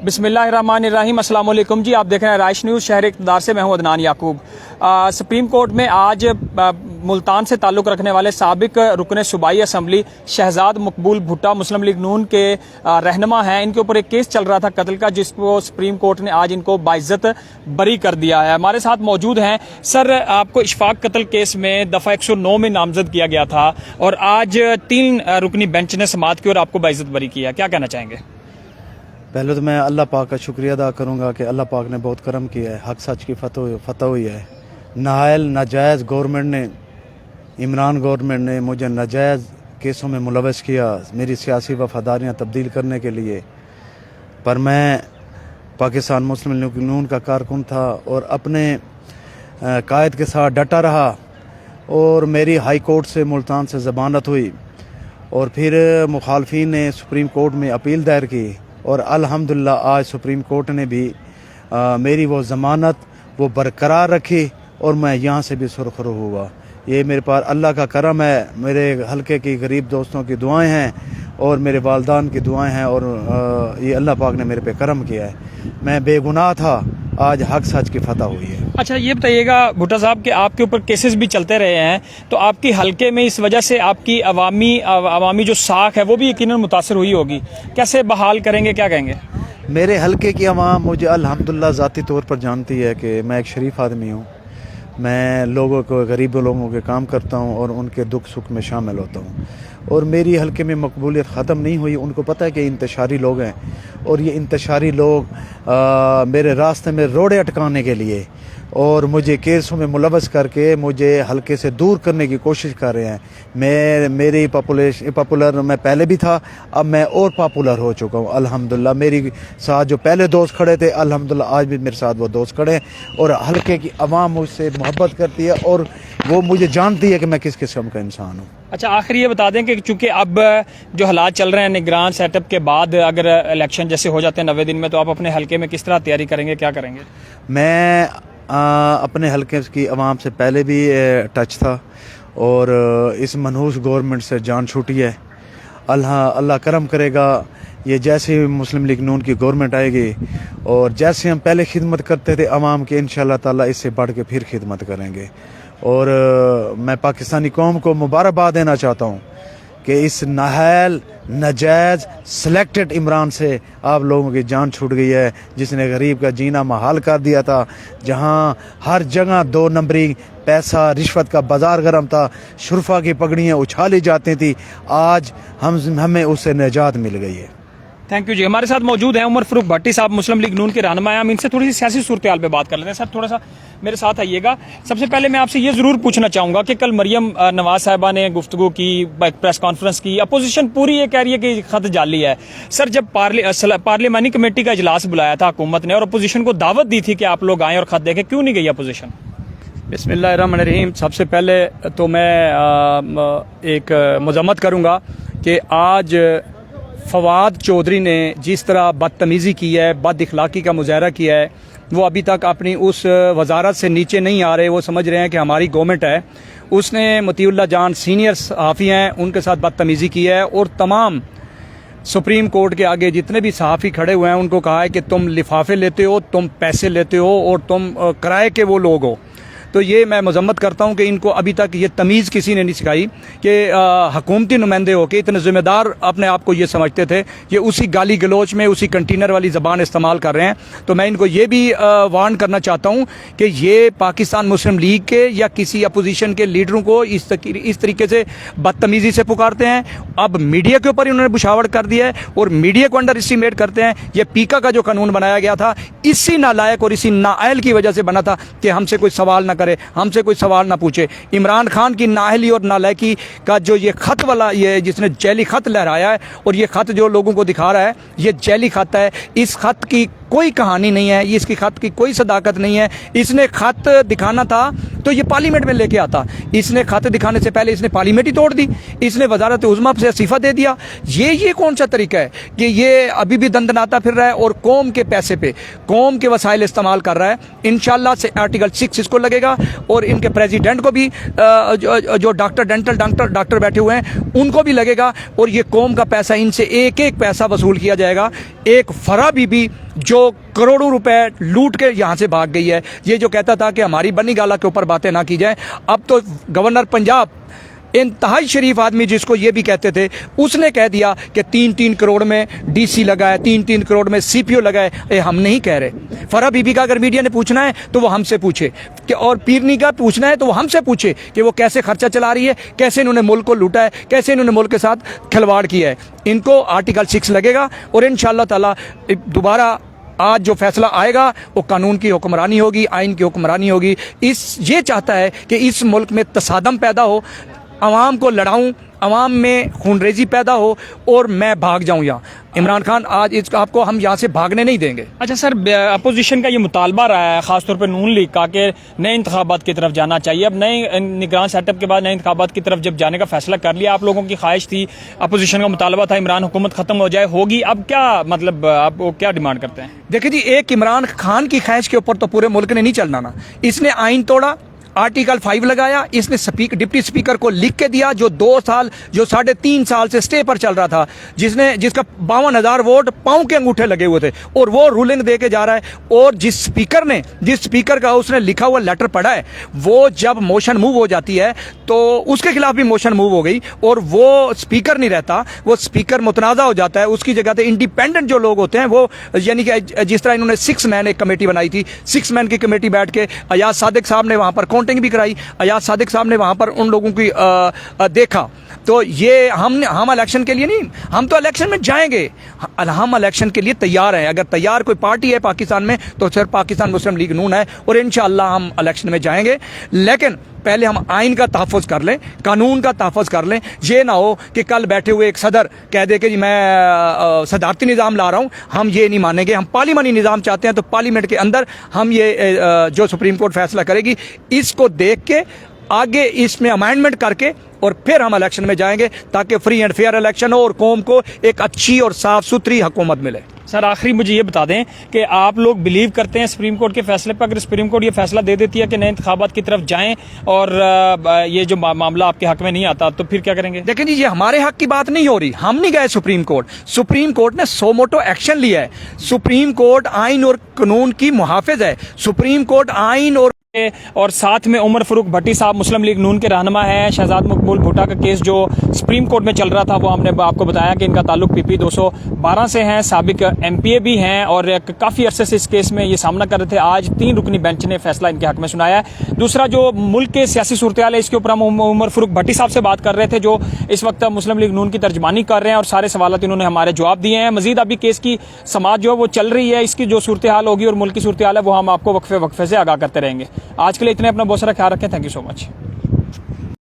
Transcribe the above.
बिस्मिल्लाहिर्रहमानिर्रहीम। अस्सलाम वालेकुम जी, आप देख रहे हैं राइश न्यूज़। शहर इक़्तिदार से मैं हूं अदनान याकूब। सुप्रीम कोर्ट में आज मुल्तान से ताल्लुक़ रखने वाले साबिक रुकन सूबाई असम्बली शहजाद मकबूल भुट्टा मुस्लिम लीग नून के रहनुमा हैं, इनके ऊपर एक केस चल रहा था कत्ल का, जिसको सुप्रीम कोर्ट ने आज इनको बाइज्जत बरी कर दिया है। हमारे साथ मौजूद हैं सर। आपको इशफाक कत्ल केस में दफ़ा 109 में नामजद किया गया था और आज 3 रुकनी बेंच ने समाअत की और आपको बाइज्जत बरी किया, क्या कहना चाहेंगे? पहले तो मैं अल्लाह पाक का शुक्रिया अदा करूंगा कि अल्लाह पाक ने बहुत करम किया है, हक सच की फतह हुई है। नाहल नाजायज़ गवर्नमेंट ने, इमरान गवर्नमेंट ने मुझे नाजायज़ केसों में मुलवस किया मेरी सियासी वफादारियाँ तब्दील करने के लिए, पर मैं पाकिस्तान मुस्लिम लीग नून का कारकुन था और अपने कायद के साथ डटा रहा और मेरी हाई कोर्ट से मुल्तान से ज़मानत हुई और फिर मुखालफिन ने सुप्रीम कोर्ट में अपील दायर की और अल्हम्दुलिल्लाह आज सुप्रीम कोर्ट ने भी मेरी वो ज़मानत वो बरकरार रखी और मैं यहाँ से भी सुरखरू हुआ। ये मेरे पास अल्लाह का करम है, मेरे हल्के की गरीब दोस्तों की दुआएं हैं और मेरे वालदान की दुआएं हैं और ये अल्लाह पाक ने मेरे पे करम किया है। मैं बेगुनाह था, आज हक सच की फतह हुई है। अच्छा, ये बताइएगा भुट्टा साहब कि आपके ऊपर केसेस भी चलते रहे हैं, तो आपकी हल्के में इस वजह से आपकी अवामी जो साख है वो भी यकीनन मुतासर हुई होगी, कैसे बहाल करेंगे, क्या कहेंगे? मेरे हल्के की अवाम मुझे अल्हम्दुलिल्लाह ज़ाती तौर पर जानती है कि मैं एक शरीफ आदमी हूँ। मैं लोगों को, गरीब लोगों के काम करता हूँ और उनके दुख सुख में शामिल होता हूँ और मेरी हल्के में मकबूलियत ख़त्म नहीं हुई। उनको पता है कि इंतशारी लोग हैं और ये इंतशारी लोग मेरे रास्ते में रोड़े अटकाने के लिए और मुझे केसों में मुलवस करके मुझे हल्के से दूर करने की कोशिश कर रहे हैं। मेरी पॉपुलर मैं पहले भी था, अब मैं और पॉपुलर हो चुका हूँ अल्हम्दुलिल्लाह। मेरी साथ जो पहले दोस्त खड़े थे अल्हम्दुलिल्लाह आज भी मेरे साथ वो दोस्त खड़े हैं और हल्के की आवाम मुझसे मोहब्बत करती है और वो मुझे जानती है कि मैं किस किस्म का इंसान हूँ। अच्छा, आखिर ये बता दें कि चूंकि अब जो हालात चल रहे हैं निगरान सेटअप के बाद, अगर इलेक्शन जैसे हो जाते हैं 90 दिन में, तो आप अपने हल्के में किस तरह तैयारी करेंगे, क्या करेंगे? मैं अपने हल्के की आवाम से पहले भी टच था और इस मनहूस गवर्नमेंट से जान छूटी है। अल्लाह करम करेगा, ये जैसे मुस्लिम लीग नून की गवर्नमेंट आएगी और जैसे हम पहले खिदमत करते थे आवाम की, इंशाअल्लाह ताला इससे बढ़ के फिर खिदमत करेंगे। और मैं पाकिस्तानी कौम को मुबारकबाद देना चाहता हूँ कि इस नाहल नाजायज़ सिलेक्टेड इमरान से आप लोगों की जान छूट गई है, जिसने गरीब का जीना महाल कर दिया था। जहाँ हर जगह 2 नंबरी पैसा रिश्वत का बाजार गर्म था, शुरफा की पगड़ियाँ उछाली जाती थी, आज हमें उससे निजात मिल गई है। थैंक यू जी। हमारे साथ मौजूद हैं उमर फारूक भट्टी साहब, मुस्लिम लीग नून के रहनुमा हैं। हम इनसे थोड़ी सी सियासी सूरत हाल पे बात कर लेते हैं। सर, थोड़ा सा मेरे साथ आइएगा। सबसे पहले मैं आपसे ये ज़रूर पूछना चाहूँगा कि कल मरियम नवाज साहिबा ने गुफ्तगू की, प्रेस कॉन्फ्रेंस की, अपोजिशन पूरी ये कह रही है कि खत जाली है। सर, जब पार्लियामानी कमेटी का इजलास बुलाया था हुकूमत ने और अपोजिशन को दावत दी थी कि आप लोग आएँ और खत देखें, क्यों नहीं गई अपोजिशन? बिस्मिल्लाहिर्रहमानिर्रहीम। सबसे पहले तो मैं एक मजम्मत करूँगा कि आज फवाद चौधरी ने जिस तरह बदतमीज़ी की है, बद इखलाकी का मुजाहरा किया है, वो अभी तक अपनी उस वजारत से नीचे नहीं आ रहे। वो समझ रहे हैं कि हमारी गवर्नमेंट है। उसने मतीउल्लाह जान सीनियर सहाफ़ी हैं, उनके साथ बदतमीज़ी की है और तमाम सुप्रीम कोर्ट के आगे जितने भी सहाफ़ी खड़े हुए हैं उनको कहा है कि तुम लिफाफे लेते हो, तुम पैसे लेते हो और तुम किराए के वो लोग हो। तो ये मैं मजम्मत करता हूँ कि इनको अभी तक ये तमीज़ किसी ने नहीं सिखाई कि हुकूमती नुमाइंदे हो के इतने ज़िम्मेदार अपने आप को ये समझते थे, ये उसी गाली गलोच में उसी कंटेनर वाली ज़बान इस्तेमाल कर रहे हैं। तो मैं इनको ये भी वार्न करना चाहता हूँ कि ये पाकिस्तान मुस्लिम लीग के या किसी अपोजिशन के लीडरों को इस तरीके से बदतमीज़ी से पुकारते हैं। अब मीडिया के ऊपर इन्होंने बुछावट कर दिया है और मीडिया को अंडर एस्टिमेट करते हैं। ये पीका का जो कानून बनाया गया था इसी नालायक और इसी नाअहल की वजह से बना था कि हमसे कोई सवाल ना करे, हमसे कोई सवाल ना पूछे। इमरान खान की नाअहली और नालायकी का जो ये खत वाला, ये जिसने जैली खत लहराया है और ये खत जो लोगों को दिखा रहा है, ये जैली खत है। इस खत की कोई कहानी नहीं है, इसकी खत की कोई सदाकत नहीं है। इसने खत दिखाना था तो ये पार्लियामेंट में लेके आता। इसने खत दिखाने से पहले इसने पार्लियामेंट ही तोड़ दी, इसने वजारत उज़्मा से इस्तीफा दे दिया। ये कौन सा तरीका है कि ये अभी भी दंदनाता फिर रहा है और कौम के पैसे पे कौम के वसाइल इस्तेमाल कर रहा है। इंशाल्लाह से आर्टिकल 6 इसको लगेगा और इनके प्रेसिडेंट को भी जो डॉक्टर बैठे हुए हैं उनको भी लगेगा और ये कौम का पैसा, इनसे एक एक पैसा वसूल किया जाएगा। एक फरा बीबी जो करोड़ों रुपए लूट के यहाँ से भाग गई है। ये जो कहता था कि हमारी बनी गाला के ऊपर बातें ना की जाए, अब तो गवर्नर पंजाब इंतहाई शरीफ आदमी जिसको ये भी कहते थे, उसने कह दिया कि 3-3 करोड़ में डीसी लगाए, 3-3 करोड़ में सीपीओ लगाए। ये हम नहीं कह रहे। फराह बीबी का अगर मीडिया ने पूछना है तो वो हमसे पूछे, कि और पीरनी का पूछना है तो वो हमसे पूछे कि वो कैसे खर्चा चला रही है, कैसे इन्होंने मुल्क को लूटा है, कैसे इन्होंने मुल्क के साथ खिलवाड़ किया है। इनको आर्टिकल 6 लगेगा और इंशाअल्लाह ताला दोबारा आज जो फैसला आएगा वो कानून की हुक्मरानी होगी, आइन की हुक्मरानी होगी। ये चाहता है कि इस मुल्क में तसादम पैदा हो, अवाम को लड़ाऊं, अवाम में खूनरेजी पैदा हो और मैं भाग जाऊं यहाँ। इमरान खान आज आपको हम यहाँ से भागने नहीं देंगे। अच्छा सर, अपोजिशन का ये मुतालबा रहा है खासतौर पर नून लीग का कि नए इंतखाबात की तरफ जाना चाहिए। अब नए निगरान सेटअप के बाद नए इंतखाबात की तरफ जब जाने का फैसला कर लिया, आप लोगों की ख्वाहिश थी, अपोजिशन का मुतालबा था इमरान हुकूमत खत्म हो जाए, होगी। अब क्या मतलब आप वो क्या डिमांड करते हैं? देखिए जी, एक इमरान खान की ख्वाहिश के ऊपर तो पूरे मुल्क ने नहीं चलना ना। इसने आइन तोड़ा, आर्टिकल 5 लगाया, इसने डिप्टी स्पीकर को लिख के दिया जो 2 साल जो 3.5 साल से स्टे पर चल रहा था, जिसका 52,000 वोट पांव के अंगूठे लगे हुए थे, और वो रूलिंग दे के जा रहा है। और जिस स्पीकर का उसने लिखा हुआ लेटर पढ़ा है, वो जब मोशन मूव हो जाती है तो उसके खिलाफ भी मोशन मूव हो गई और वो स्पीकर नहीं रहता, वो स्पीकर मुतनाज़ा हो जाता है। उसकी जगह पे इंडिपेंडेंट जो लोग होते हैं वो, यानी कि जिस तरह इन्होंने 6 मैन एक कमेटी बनाई थी, 6 मैन की कमेटी बैठ के अयाज सादिक साहब ने वहां पर काउंटिंग भी कराई, अयाज सादिक साहब ने वहां पर उन लोगों की देखा। तो ये हम इलेक्शन के लिए नहीं, हम तो इलेक्शन में जाएंगे, हम इलेक्शन के लिए तैयार हैं। अगर तैयार कोई पार्टी है पाकिस्तान में तो सिर्फ पाकिस्तान मुस्लिम लीग नून है, और इंशाअल्लाह हम इलेक्शन में जाएंगे। लेकिन पहले हम आइन का तहफ़्फ़ुज़ कर लें, कानून का तहफ़्फ़ुज़ कर लें। ये ना हो कि कल बैठे हुए एक सदर कह दे कि जी मैं सदारती निज़ाम ला रहा हूँ। हम ये नहीं मानेंगे। हम पार्लिमानी निज़ाम चाहते हैं, तो पार्लियामेंट के अंदर हम ये जो सुप्रीम कोर्ट फैसला करेगी इसको देख के आगे इसमें अमेंडमेंट करके और फिर हम इलेक्शन में जाएंगे, ताकि फ्री एंड फेयर इलेक्शन हो और कौम को एक अच्छी और साफ सुथरी हुकूमत मिले। सर आखिरी मुझे ये बता दें कि आप लोग बिलीव करते हैं सुप्रीम कोर्ट के फैसले पर? अगर सुप्रीम कोर्ट ये फैसला दे देती है कि नए इंतखाबात की तरफ जाएं और ये जो मामला आपके हक में नहीं आता, तो फिर क्या करेंगे? देखिए जी, ये हमारे हक की बात नहीं हो रही। हम नहीं गए सुप्रीम कोर्ट। सुप्रीम कोर्ट ने सो मोटो एक्शन लिया है। सुप्रीम कोर्ट आइन और कानून की मुहाफिज है। सुप्रीम कोर्ट आइन और साथ में उमर फारूक भट्टी साहब मुस्लिम लीग नून के रहनुमा हैं। शहजाद मकबूल भुट्टा का केस जो सुप्रीम कोर्ट में चल रहा था, वो हमने आपको बताया कि इनका ताल्लुक PP 212 से है, साबिक MPA भी हैं और काफ़ी अरसे से इस केस में ये सामना कर रहे थे। आज 3 रुकनी बेंच ने फैसला इनके हक में सुनाया है। दूसरा जो मुल्क के सियासी सूरत हाल है, इसके ऊपर हम उमर फारूक भट्टी साहब से बात कर रहे थे, जो इस वक्त मुस्लिम लीग नून की तर्जमानी कर रहे हैं और सारे सवाल इन्होंने हमारे जवाब दिए हैं। मजीद अभी केस की समाज जो है वो चल रही है, इसकी जो सूरत हाल होगी और मुल्क की सूरत हाल है वो हम आपको वक्फे से आगाह करते रहेंगे। आज के लिए इतने, अपना बहुत सारा ख्याल रखें। Thank you so much.